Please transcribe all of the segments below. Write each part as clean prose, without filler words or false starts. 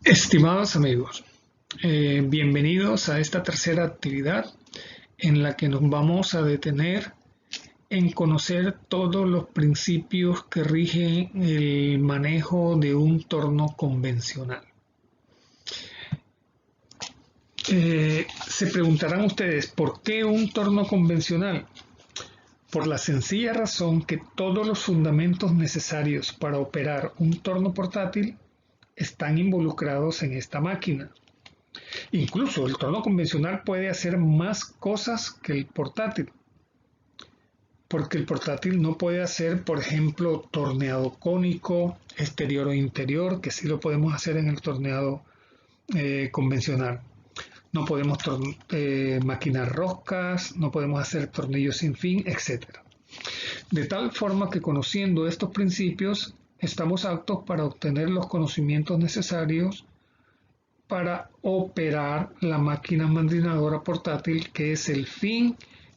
Estimados amigos, bienvenidos a esta tercera actividad en la que nos vamos a detener en conocer todos los principios que rigen el manejo de un torno convencional. Se preguntarán ustedes, ¿por qué un torno convencional? Por la sencilla razón que todos los fundamentos necesarios para operar un torno portátil están involucrados en esta máquina. Incluso el torno convencional puede hacer más cosas que el portátil, porque el portátil no puede hacer, por ejemplo, torneado cónico, exterior o interior, que sí lo podemos hacer en el torneado convencional. No podemos maquinar roscas, no podemos hacer tornillos sin fin, etc. De tal forma que conociendo estos principios, estamos aptos para obtener los conocimientos necesarios para operar la máquina mandinadora portátil, que es el fin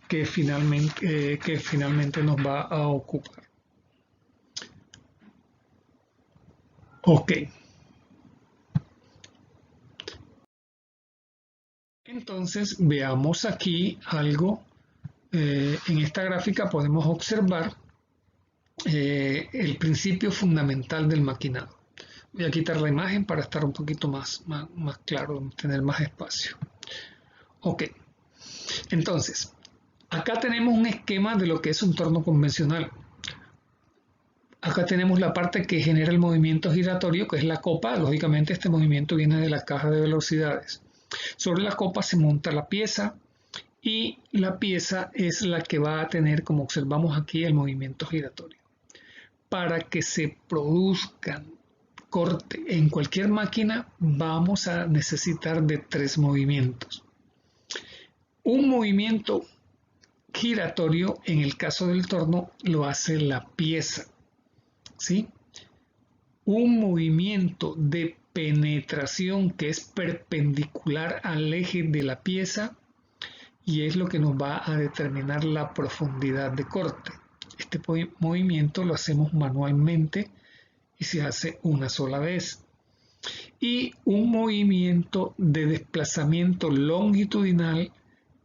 que finalmente nos va a ocupar. Ok. Entonces veamos aquí algo. En esta gráfica podemos observar el principio fundamental del maquinado. Voy a quitar la imagen para estar un poquito más claro, tener más espacio. Ok, entonces, acá tenemos un esquema de lo que es un torno convencional. Acá tenemos la parte que genera el movimiento giratorio, que es la copa. Lógicamente este movimiento viene de la caja de velocidades. Sobre la copa se monta la pieza y la pieza es la que va a tener, como observamos aquí, el movimiento giratorio. Para que se produzcan corte en cualquier máquina vamos a necesitar de tres movimientos. Un movimiento giratorio en el caso del torno lo hace la pieza, ¿sí? Un movimiento de penetración que es perpendicular al eje de la pieza y es lo que nos va a determinar la profundidad de corte. Este movimiento lo hacemos manualmente y se hace una sola vez. Y un movimiento de desplazamiento longitudinal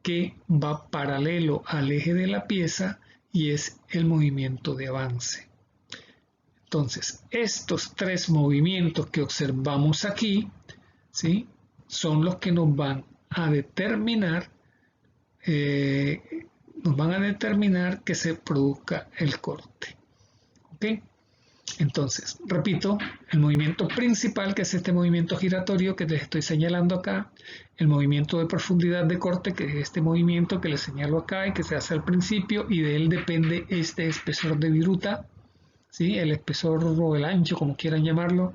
que va paralelo al eje de la pieza y es el movimiento de avance. Entonces, estos tres movimientos que observamos aquí, ¿sí?, son los que nos van a determinar que se produzca el corte. ¿Ok? Entonces, repito, el movimiento principal, que es este movimiento giratorio que les estoy señalando acá, el movimiento de profundidad de corte, que es este movimiento que les señalo acá y que se hace al principio, y de él depende este espesor de viruta, ¿sí?, el espesor o el ancho, como quieran llamarlo,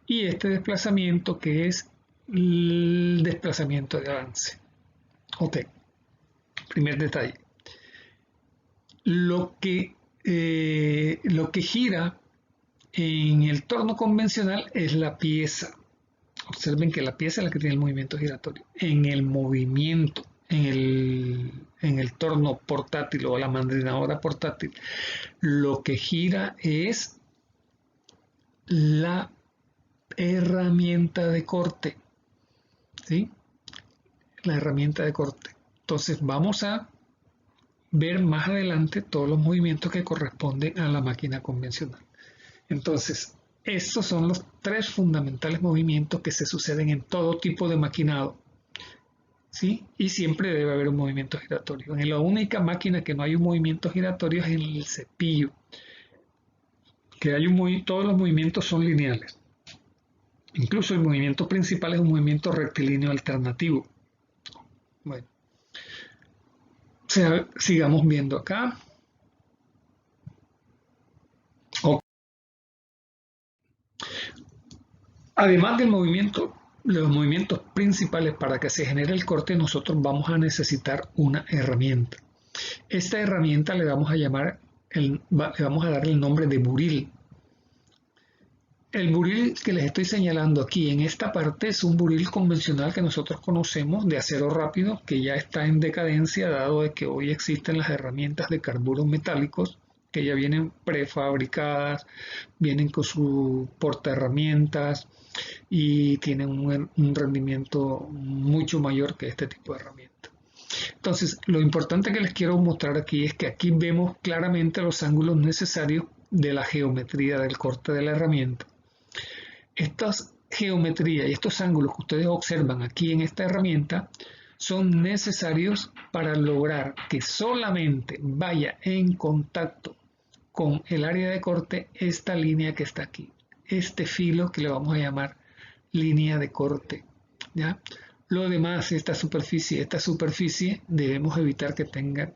y este desplazamiento que es el desplazamiento de avance. Ok, primer detalle. Lo que gira en el torno convencional es la pieza. Observen que la pieza es la que tiene el movimiento giratorio. En el movimiento, en el torno portátil o la mandinadora portátil, lo que gira es la herramienta de corte, ¿sí? La herramienta de corte. Entonces vamos a ver más adelante todos los movimientos que corresponden a la máquina convencional. Entonces, estos son los tres fundamentales movimientos que se suceden en todo tipo de maquinado, ¿sí? Y siempre debe haber un movimiento giratorio. En la única máquina que no hay un movimiento giratorio es en el cepillo, que todos los movimientos son lineales. Incluso el movimiento principal es un movimiento rectilíneo alternativo. Bueno, sigamos viendo acá. Además del movimiento, los movimientos principales para que se genere el corte, nosotros vamos a necesitar una herramienta. Esta herramienta le vamos a dar el nombre de buril. El buril que les estoy señalando aquí en esta parte es un buril convencional que nosotros conocemos de acero rápido, que ya está en decadencia dado de que hoy existen las herramientas de carburos metálicos que ya vienen prefabricadas, vienen con su portaherramientas, y tienen un rendimiento mucho mayor que este tipo de herramientas. Entonces, lo importante que les quiero mostrar aquí es que aquí vemos claramente los ángulos necesarios de la geometría del corte de la herramienta. Estas geometrías y estos ángulos que ustedes observan aquí en esta herramienta son necesarios para lograr que solamente vaya en contacto con el área de corte esta línea que está aquí, este filo que le vamos a llamar línea de corte, ¿ya? Lo demás, esta superficie debemos evitar que tenga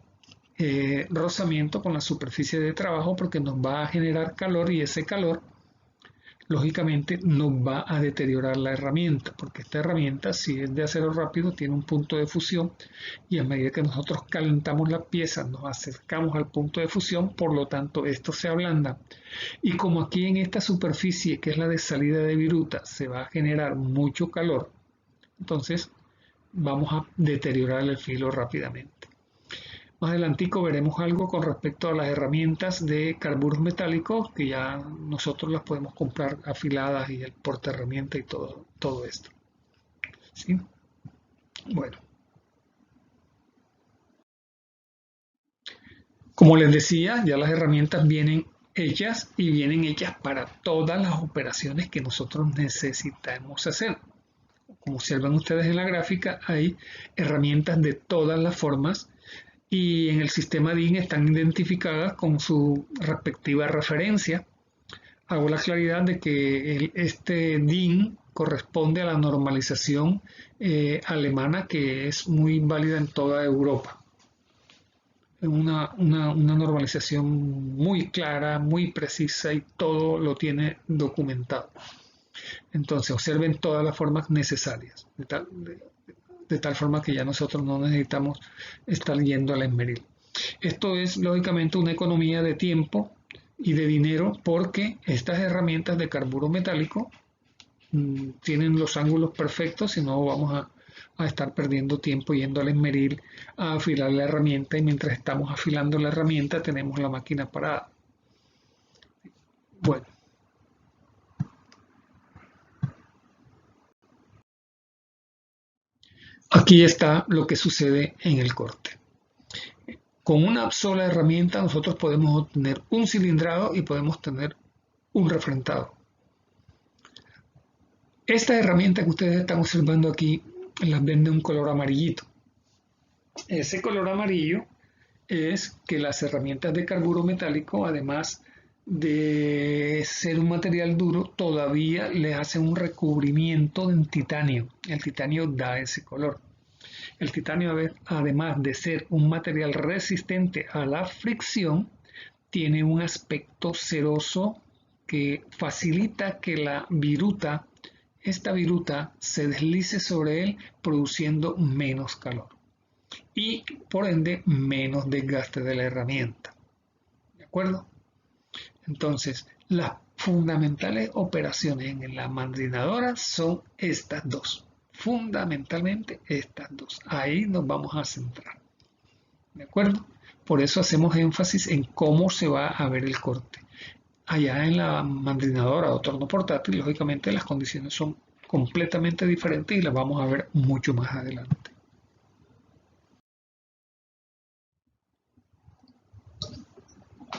rozamiento con la superficie de trabajo porque nos va a generar calor y ese calor lógicamente nos va a deteriorar la herramienta, porque esta herramienta, si es de acero rápido, tiene un punto de fusión y a medida que nosotros calentamos la pieza nos acercamos al punto de fusión, por lo tanto esto se ablanda. Y como aquí en esta superficie, que es la de salida de viruta, se va a generar mucho calor, entonces vamos a deteriorar el filo rápidamente. Más adelantico veremos algo con respecto a las herramientas de carburos metálicos que ya nosotros las podemos comprar afiladas y el porta herramienta y todo esto. ¿Sí? Bueno. Como les decía, ya las herramientas vienen hechas y vienen hechas para todas las operaciones que nosotros necesitamos hacer. Como observan ustedes en la gráfica, hay herramientas de todas las formas y en el sistema DIN están identificadas con su respectiva referencia. Hago la claridad de que este DIN corresponde a la normalización alemana, que es muy válida en toda Europa. Una normalización muy clara, muy precisa y todo lo tiene documentado. Entonces observen todas las formas necesarias, de tal forma que ya nosotros no necesitamos estar yendo al esmeril. Esto es lógicamente una economía de tiempo y de dinero porque estas herramientas de carburo metálico tienen los ángulos perfectos y no vamos a estar perdiendo tiempo yendo al esmeril a afilar la herramienta y mientras estamos afilando la herramienta tenemos la máquina parada. Bueno. Aquí está lo que sucede en el corte. Con una sola herramienta nosotros podemos obtener un cilindrado y podemos tener un refrentado. Esta herramienta que ustedes están observando aquí las vende un color amarillito. Ese color amarillo es que las herramientas de carburo metálico, además de ser un material duro, todavía le hacen un recubrimiento en titanio. El titanio da ese color. El titanio, además de ser un material resistente a la fricción, tiene un aspecto ceroso que facilita que esta viruta se deslice sobre él produciendo menos calor y por ende menos desgaste de la herramienta. ¿De acuerdo? Entonces, las fundamentales operaciones en la mandrinadora son estas dos. Fundamentalmente estas dos. Ahí nos vamos a centrar. ¿De acuerdo? Por eso hacemos énfasis en cómo se va a ver el corte. Allá en la mandrinadora o torno portátil, lógicamente las condiciones son completamente diferentes y las vamos a ver mucho más adelante.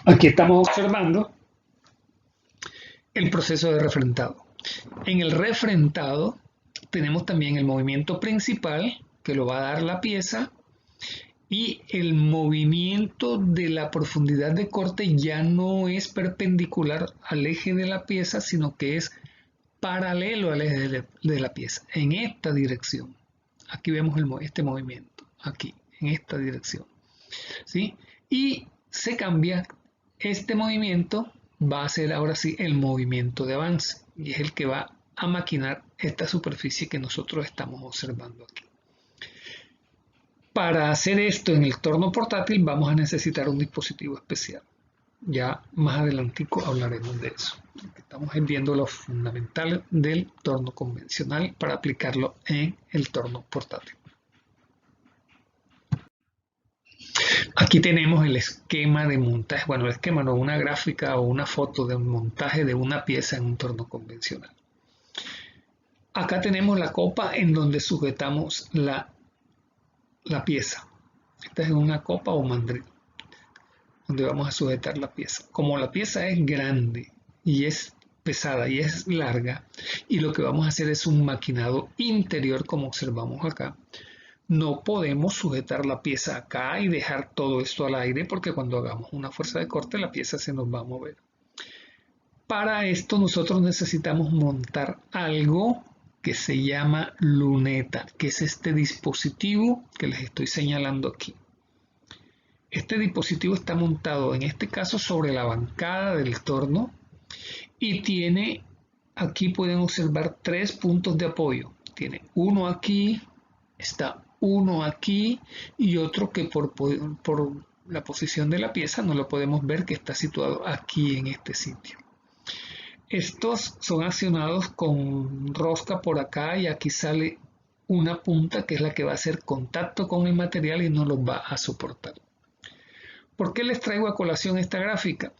Aquí estamos observando el proceso de refrentado. En el refrentado tenemos también el movimiento principal que lo va a dar la pieza y el movimiento de la profundidad de corte ya no es perpendicular al eje de la pieza, sino que es paralelo al eje de la pieza, en esta dirección. Aquí vemos este movimiento, aquí, en esta dirección. ¿Sí? Y se cambia, este movimiento va a ser ahora sí el movimiento de avance, y es el que va a maquinar esta superficie que nosotros estamos observando aquí. Para hacer esto en el torno portátil vamos a necesitar un dispositivo especial. Ya más adelantico hablaremos de eso. Estamos viendo lo fundamental del torno convencional para aplicarlo en el torno portátil. Aquí tenemos el esquema de montaje, bueno, el esquema no, una gráfica o una foto de un montaje de una pieza en un torno convencional. Acá tenemos la copa en donde sujetamos la pieza. Esta es una copa o mandril donde vamos a sujetar la pieza. Como la pieza es grande y es pesada y es larga, y lo que vamos a hacer es un maquinado interior como observamos acá, no podemos sujetar la pieza acá y dejar todo esto al aire, porque cuando hagamos una fuerza de corte la pieza se nos va a mover. Para esto nosotros necesitamos montar algo que se llama luneta, que es este dispositivo que les estoy señalando aquí. Este dispositivo está montado en este caso sobre la bancada del torno y tiene, aquí pueden observar 3 puntos de apoyo. Tiene uno aquí, está uno aquí y otro que por la posición de la pieza no lo podemos ver, que está situado aquí en este sitio. Estos son accionados con rosca por acá y aquí sale una punta que es la que va a hacer contacto con el material y no los va a soportar. ¿Por qué les traigo a colación esta gráfica?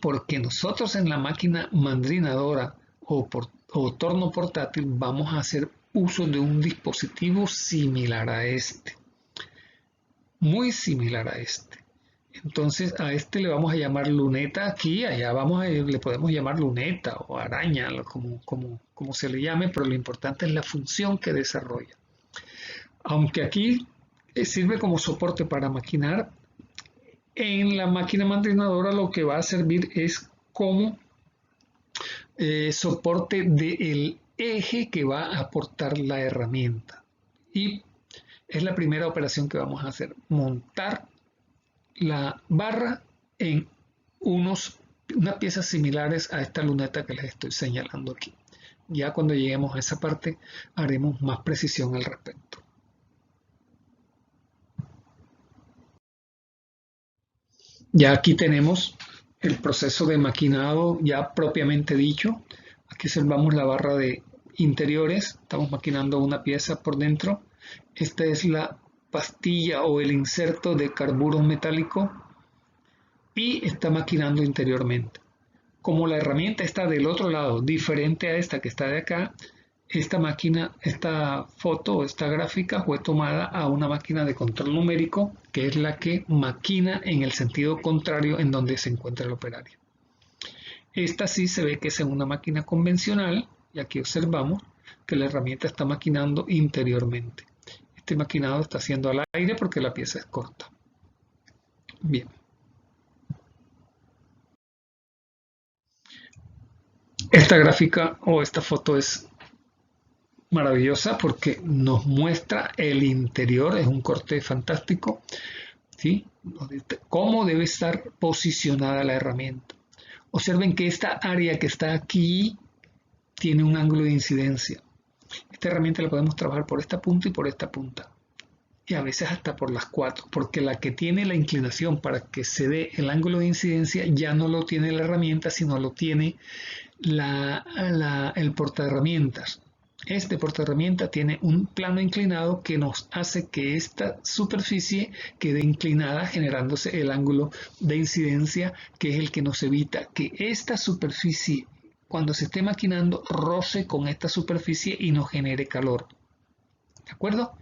Porque nosotros en la máquina mandrinadora o torno portátil vamos a hacer uso de un dispositivo similar a este, muy similar a este. Entonces a este le vamos a llamar luneta aquí, allá le podemos llamar luneta o araña, como se le llame, pero lo importante es la función que desarrolla. Aunque aquí sirve como soporte para maquinar, en la máquina mandrinadora lo que va a servir es como soporte del eje que va a aportar la herramienta. Y es la primera operación que vamos a hacer, montar la barra en unas piezas similares a esta luneta que les estoy señalando aquí. Ya cuando lleguemos a esa parte haremos más precisión al respecto. Ya aquí tenemos el proceso de maquinado ya propiamente dicho. Aquí observamos la barra de interiores, estamos maquinando una pieza por dentro. Esta es la pastilla o el inserto de carburo metálico y está maquinando interiormente. Como la herramienta está del otro lado, diferente a esta que está de acá, esta máquina, esta foto, esta gráfica fue tomada a una máquina de control numérico, que es la que maquina en el sentido contrario en donde se encuentra el operario. Esta sí se ve que es en una máquina convencional, y aquí observamos que la herramienta está maquinando interiormente. Este maquinado está haciendo al aire porque la pieza es corta. Bien. Esta gráfica o esta foto es maravillosa porque nos muestra el interior, es un corte fantástico, ¿sí? Cómo debe estar posicionada la herramienta. Observen que esta área que está aquí tiene un ángulo de incidencia. Esta herramienta la podemos trabajar por esta punta y por esta punta. Y a veces hasta por las 4, porque la que tiene la inclinación para que se dé el ángulo de incidencia ya no lo tiene la herramienta, sino lo tiene el portaherramientas. Este portaherramienta tiene un plano inclinado que nos hace que esta superficie quede inclinada, generándose el ángulo de incidencia, que es el que nos evita que esta superficie, cuando se esté maquinando, roce con esta superficie y nos genere calor. ¿De acuerdo?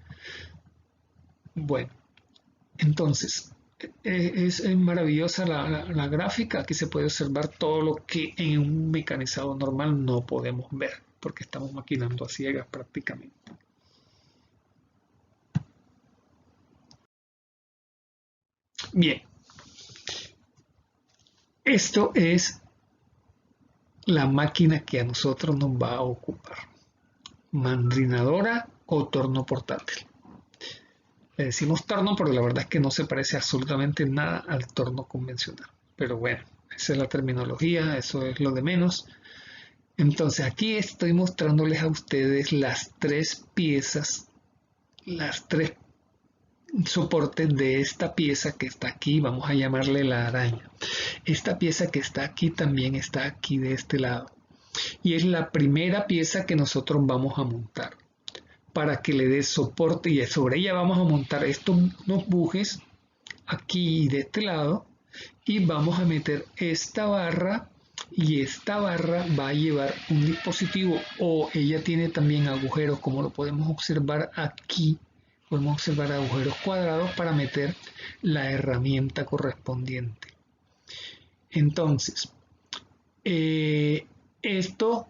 Bueno, entonces es maravillosa la gráfica. Aquí se puede observar todo lo que en un mecanizado normal no podemos ver, porque estamos maquinando a ciegas prácticamente. Bien, esto es la máquina que a nosotros nos va a ocupar. Mandrinadora o torno portátil. Le decimos torno, pero la verdad es que no se parece absolutamente nada al torno convencional. Pero bueno, esa es la terminología, eso es lo de menos. Entonces aquí estoy mostrándoles a ustedes las 3 piezas, las 3 soportes de esta pieza que está aquí, vamos a llamarle la araña. Esta pieza que está aquí también está aquí de este lado. Y es la primera pieza que nosotros vamos a montar para que le dé soporte, y sobre ella vamos a montar estos dos bujes aquí de este lado y vamos a meter esta barra y esta barra va a llevar un dispositivo o ella tiene también agujeros, como lo podemos observar aquí. Podemos observar agujeros cuadrados para meter la herramienta correspondiente. Entonces, esto,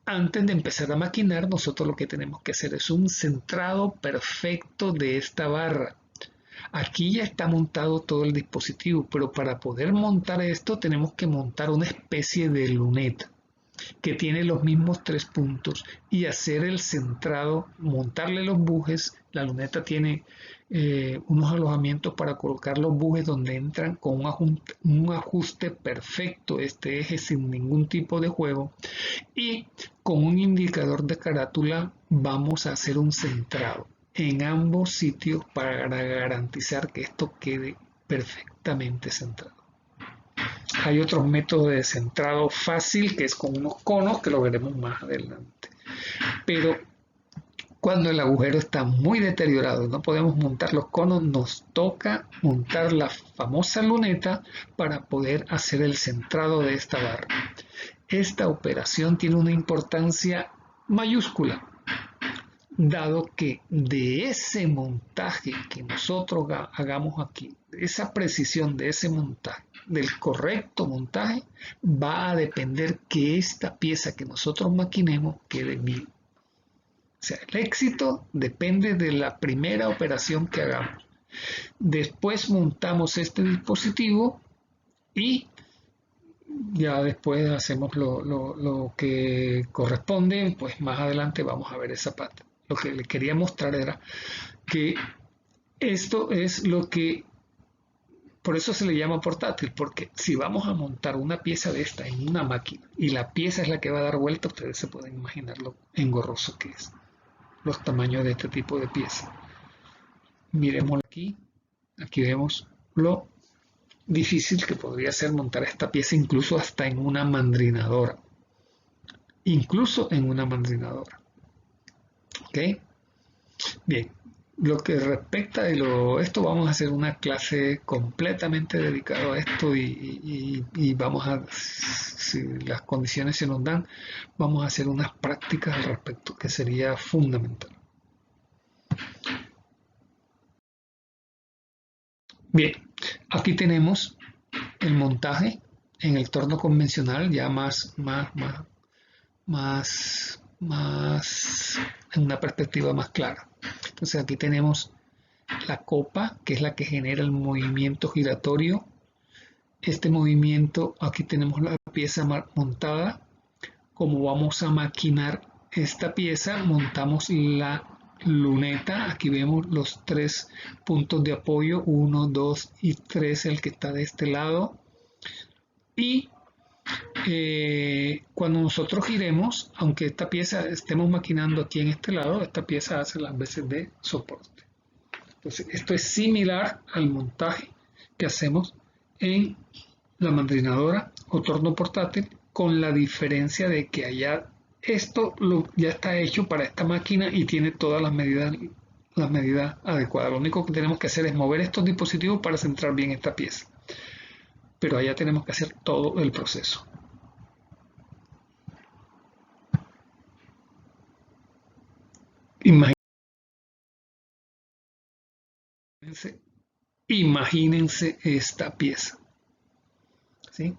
antes de empezar a maquinar, nosotros lo que tenemos que hacer es un centrado perfecto de esta barra. Aquí ya está montado todo el dispositivo, pero para poder montar esto tenemos que montar una especie de luneta que tiene los mismos 3 puntos y hacer el centrado, montarle los bujes. La luneta tiene unos alojamientos para colocar los bujes donde entran con un ajuste perfecto este eje sin ningún tipo de juego, y con un indicador de carátula vamos a hacer un centrado en ambos sitios para garantizar que esto quede perfectamente centrado. Hay otros métodos de centrado fácil, que es con unos conos, que lo veremos más adelante. Pero cuando el agujero está muy deteriorado y no podemos montar los conos, nos toca montar la famosa luneta para poder hacer el centrado de esta barra. Esta operación tiene una importancia mayúscula, dado que de ese montaje que nosotros hagamos aquí, de esa precisión de ese montaje, del correcto montaje, va a depender que esta pieza que nosotros maquinemos quede bien. O sea, el éxito depende de la primera operación que hagamos. Después montamos este dispositivo y ya después hacemos lo que corresponde. Pues más adelante vamos a ver esa parte. Lo que le quería mostrar era que esto es lo que, por eso se le llama portátil, porque si vamos a montar una pieza de esta en una máquina y la pieza es la que va a dar vuelta, ustedes se pueden imaginar lo engorroso que es, los tamaños de este tipo de pieza. Miremos aquí, aquí vemos lo difícil que podría ser montar esta pieza incluso hasta en una mandrinadora. Incluso en una mandrinadora. ¿Ok? Bien, lo que respecta de esto, vamos a hacer una clase completamente dedicada a esto y vamos a, si las condiciones se nos dan, vamos a hacer unas prácticas al respecto, que sería fundamental. Bien, aquí tenemos el montaje en el torno convencional, ya más en una perspectiva más clara. Entonces aquí tenemos la copa, que es la que genera el movimiento giratorio. Este movimiento, aquí tenemos la pieza montada. Como vamos a maquinar esta pieza, montamos la luneta. Aquí vemos los 3 puntos de apoyo, 1, 2 y 3, el que está de este lado. Y cuando nosotros giremos, aunque esta pieza estemos maquinando aquí en este lado, esta pieza hace las veces de soporte. Entonces, esto es similar al montaje que hacemos en la mandrinadora o torno portátil, con la diferencia de que allá esto ya está hecho para esta máquina y tiene todas las medidas adecuadas. Lo único que tenemos que hacer es mover estos dispositivos para centrar bien esta pieza. Pero allá tenemos que hacer todo el proceso. Imagínense esta pieza, ¿sí?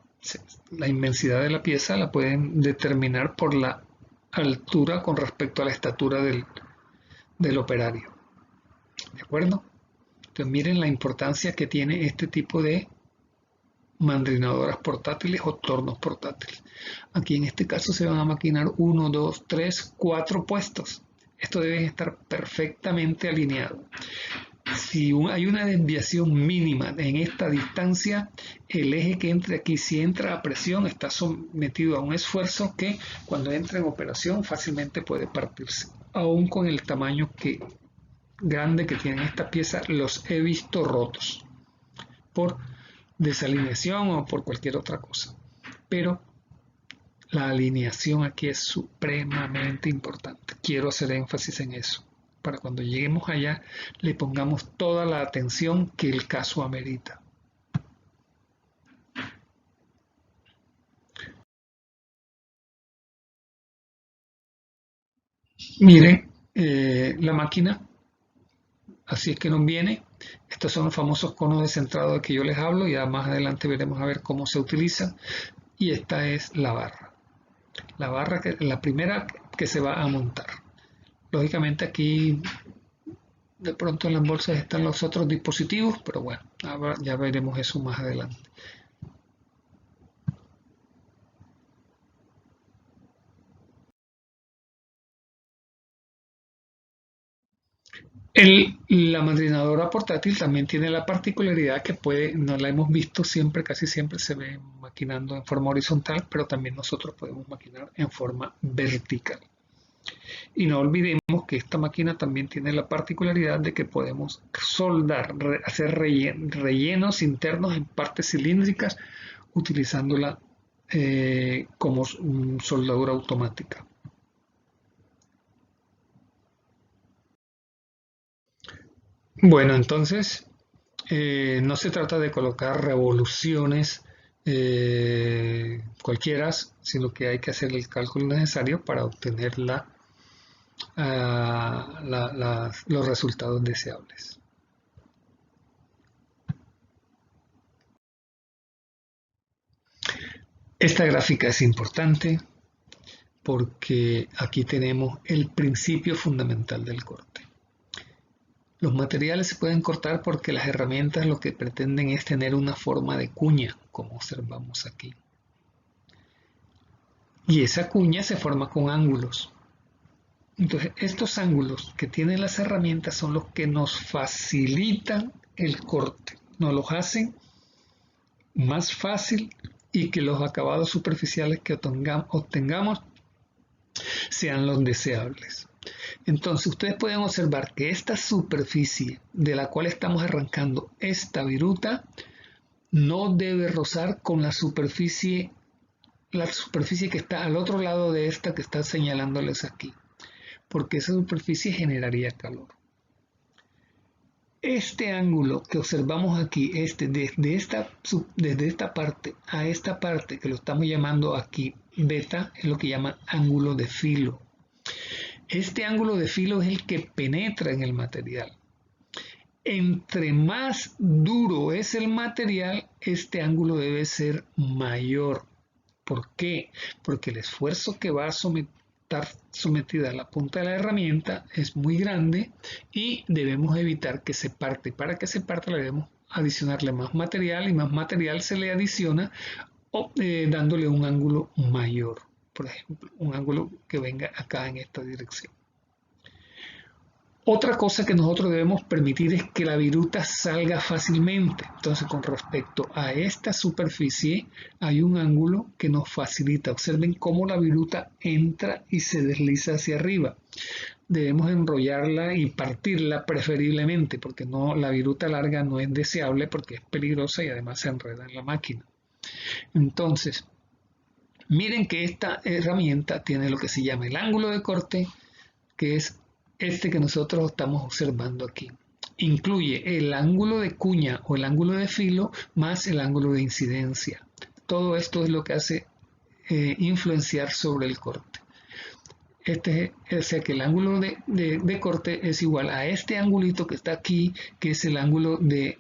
La inmensidad de la pieza la pueden determinar por la altura con respecto a la estatura del operario. ¿De acuerdo? Entonces miren la importancia que tiene este tipo de mandrinadoras portátiles o tornos portátiles. Aquí en este caso se van a maquinar 1, 2, 3, 4 puestos. Esto debe estar perfectamente alineado. Si hay una desviación mínima en esta distancia, el eje que entre aquí, si entra a presión, está sometido a un esfuerzo que cuando entra en operación fácilmente puede partirse. Aún con el tamaño grande que tienen esta pieza, los he visto rotos por desalineación o por cualquier otra cosa. Pero la alineación aquí es supremamente importante. Quiero hacer énfasis en eso, para cuando lleguemos allá le pongamos toda la atención que el caso amerita. Miren la máquina, así es que nos viene. Estos son los famosos conos de centrado de que yo les hablo, y más adelante veremos a ver cómo se utilizan. Y esta es la barra. La barra, la primera que se va a montar. Lógicamente aquí de pronto en las bolsas están los otros dispositivos, pero bueno, ya veremos eso más adelante. La madrinadora portátil también tiene la particularidad que no la hemos visto siempre, casi siempre se ve maquinando en forma horizontal, pero también nosotros podemos maquinar en forma vertical. Y no olvidemos que esta máquina también tiene la particularidad de que podemos soldar, hacer rellenos internos en partes cilíndricas utilizándola como soldadura automática. Bueno, entonces no se trata de colocar revoluciones cualquiera, sino que hay que hacer el cálculo necesario para obtener los resultados deseables. Esta gráfica es importante porque aquí tenemos el principio fundamental del corte. Los materiales se pueden cortar porque las herramientas lo que pretenden es tener una forma de cuña, como observamos aquí. Y esa cuña se forma con ángulos. Entonces, estos ángulos que tienen las herramientas son los que nos facilitan el corte, nos los hacen más fácil y que los acabados superficiales que obtengamos sean los deseables. Entonces, ustedes pueden observar que esta superficie de la cual estamos arrancando esta viruta no debe rozar con la superficie que está al otro lado de esta que está señalándoles aquí, porque esa superficie generaría calor. Este ángulo que observamos aquí, desde esta parte a esta parte que lo estamos llamando aquí beta, es lo que llaman ángulo de filo. Este ángulo de filo es el que penetra en el material. Entre más duro es el material, este ángulo debe ser mayor. ¿Por qué? Porque el esfuerzo que va a estar sometida a la punta de la herramienta es muy grande y debemos evitar que se parte. Para que se parta debemos adicionarle más material, y más material se le adiciona dándole un ángulo mayor. Por ejemplo, un ángulo que venga acá en esta dirección. Otra cosa que nosotros debemos permitir es que la viruta salga fácilmente. Entonces, con respecto a esta superficie, hay un ángulo que nos facilita. Observen cómo la viruta entra y se desliza hacia arriba. Debemos enrollarla y partirla preferiblemente, porque la viruta larga no es deseable porque es peligrosa y además se enreda en la máquina. Entonces, miren que esta herramienta tiene lo que se llama el ángulo de corte, que es este que nosotros estamos observando aquí. Incluye el ángulo de cuña o el ángulo de filo más el ángulo de incidencia. Todo esto es lo que hace influenciar sobre el corte. O sea que el ángulo de corte es igual a este angulito que está aquí, que es el ángulo de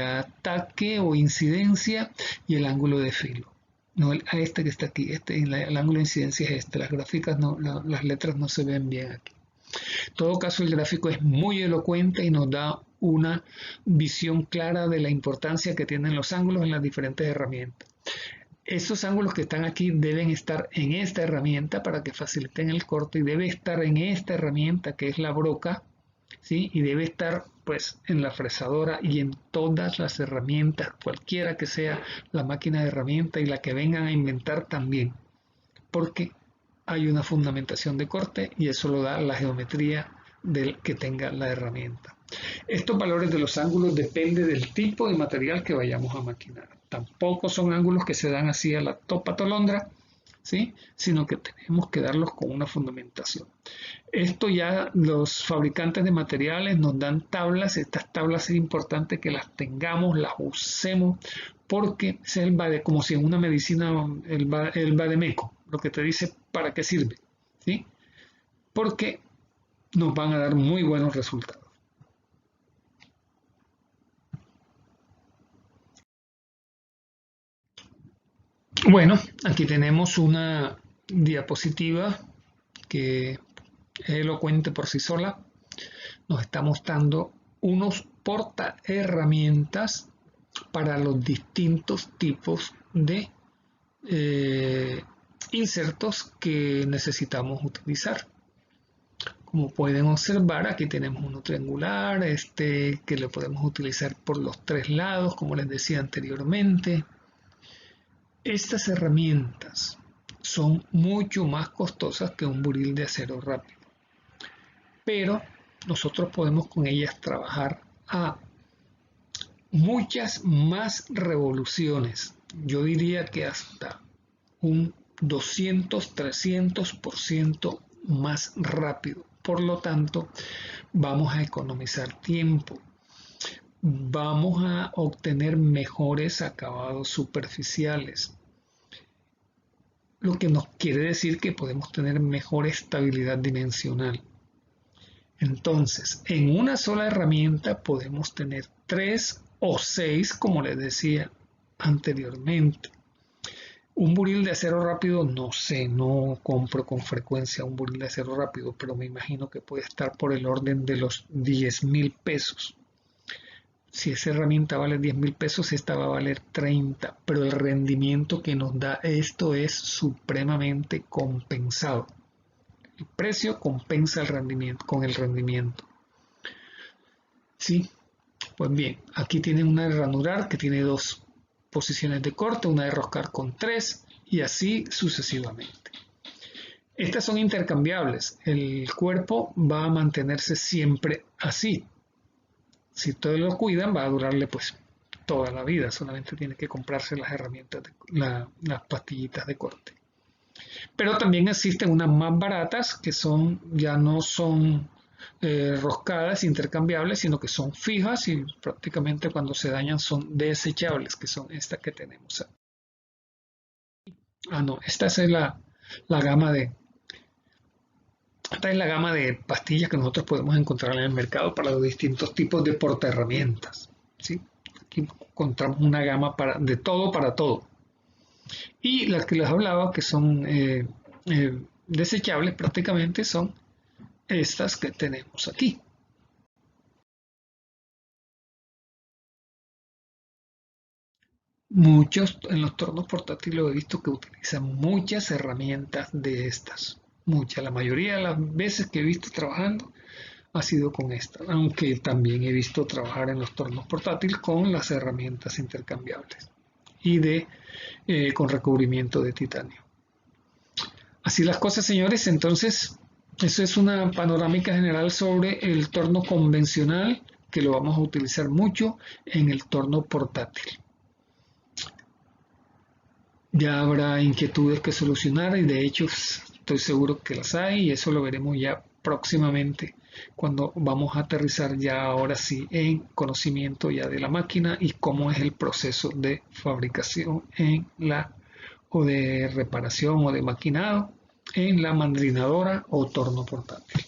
ataque o incidencia, y el ángulo de filo. No, a este que está aquí, el ángulo de incidencia es este. Las gráficas las letras no se ven bien aquí. En todo caso, el gráfico es muy elocuente y nos da una visión clara de la importancia que tienen los ángulos en las diferentes herramientas. Estos ángulos que están aquí deben estar en esta herramienta para que faciliten el corte, y debe estar en esta herramienta que es la broca, ¿sí? Y debe estar pues en la fresadora y en todas las herramientas, cualquiera que sea la máquina de herramienta y la que vengan a inventar también, porque hay una fundamentación de corte y eso lo da la geometría que tenga la herramienta. Estos valores de los ángulos dependen del tipo de material que vayamos a maquinar. Tampoco son ángulos que se dan así a la topa tolondra, ¿sí? Sino que tenemos que darlos con una fundamentación. Esto ya los fabricantes de materiales nos dan tablas. Estas tablas es importante que las tengamos, las usemos, porque es como si en una medicina el vademécum, lo que te dice para qué sirve, ¿sí? Porque nos van a dar muy buenos resultados. Bueno, aquí tenemos una diapositiva que es elocuente por sí sola. Nos está mostrando unos porta herramientas para los distintos tipos de insertos que necesitamos utilizar. Como pueden observar, aquí tenemos uno triangular, que lo podemos utilizar por los tres lados, como les decía anteriormente. Estas herramientas son mucho más costosas que un buril de acero rápido, pero nosotros podemos con ellas trabajar a muchas más revoluciones. Yo diría que hasta un 200-300% más rápido. Por lo tanto, vamos a economizar tiempo. Vamos a obtener mejores acabados superficiales, lo que nos quiere decir que podemos tener mejor estabilidad dimensional. Entonces, en una sola herramienta podemos tener 3 o 6, como les decía anteriormente. Un buril de acero rápido, no sé, no compro con frecuencia un buril de acero rápido, pero me imagino que puede estar por el orden de los 10,000 pesos. Si esa herramienta vale 10,000 pesos, esta va a valer 30, pero el rendimiento que nos da esto es supremamente compensado. El precio compensa el rendimiento con el rendimiento. Sí, pues bien, aquí tienen una de ranurar que tiene dos posiciones de corte, una de roscar con 3 y así sucesivamente. Estas son intercambiables. El cuerpo va a mantenerse siempre así. Si todos lo cuidan, va a durarle pues toda la vida. Solamente tiene que comprarse las herramientas, las pastillitas de corte. Pero también existen unas más baratas que ya no son roscadas, intercambiables, sino que son fijas y prácticamente cuando se dañan son desechables, que son estas que tenemos aquí. No, esta es la gama de Esta es la gama de pastillas que nosotros podemos encontrar en el mercado para los distintos tipos de portaherramientas. ¿Sí? Aquí encontramos una gama de todo para todo. Y las que les hablaba, que son desechables prácticamente, son estas que tenemos aquí. En los tornos portátiles he visto que utilizan muchas herramientas de estas. La mayoría de las veces que he visto trabajando ha sido con esta, aunque también he visto trabajar en los tornos portátiles con las herramientas intercambiables y con recubrimiento de titanio. Así las cosas, señores. Entonces, eso es una panorámica general sobre el torno convencional, que lo vamos a utilizar mucho en el torno portátil. Ya habrá inquietudes que solucionar y de hecho estoy seguro que las hay y eso lo veremos ya próximamente cuando vamos a aterrizar ya ahora sí en conocimiento ya de la máquina y cómo es el proceso de fabricación o de reparación o de maquinado en la mandrinadora o torno portátil.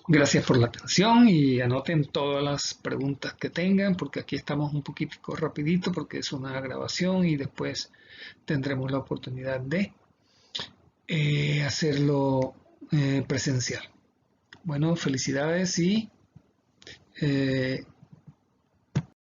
Gracias por la atención y anoten todas las preguntas que tengan porque aquí estamos un poquitico rapidito porque es una grabación y después tendremos la oportunidad de hacerlo presencial. Bueno, felicidades y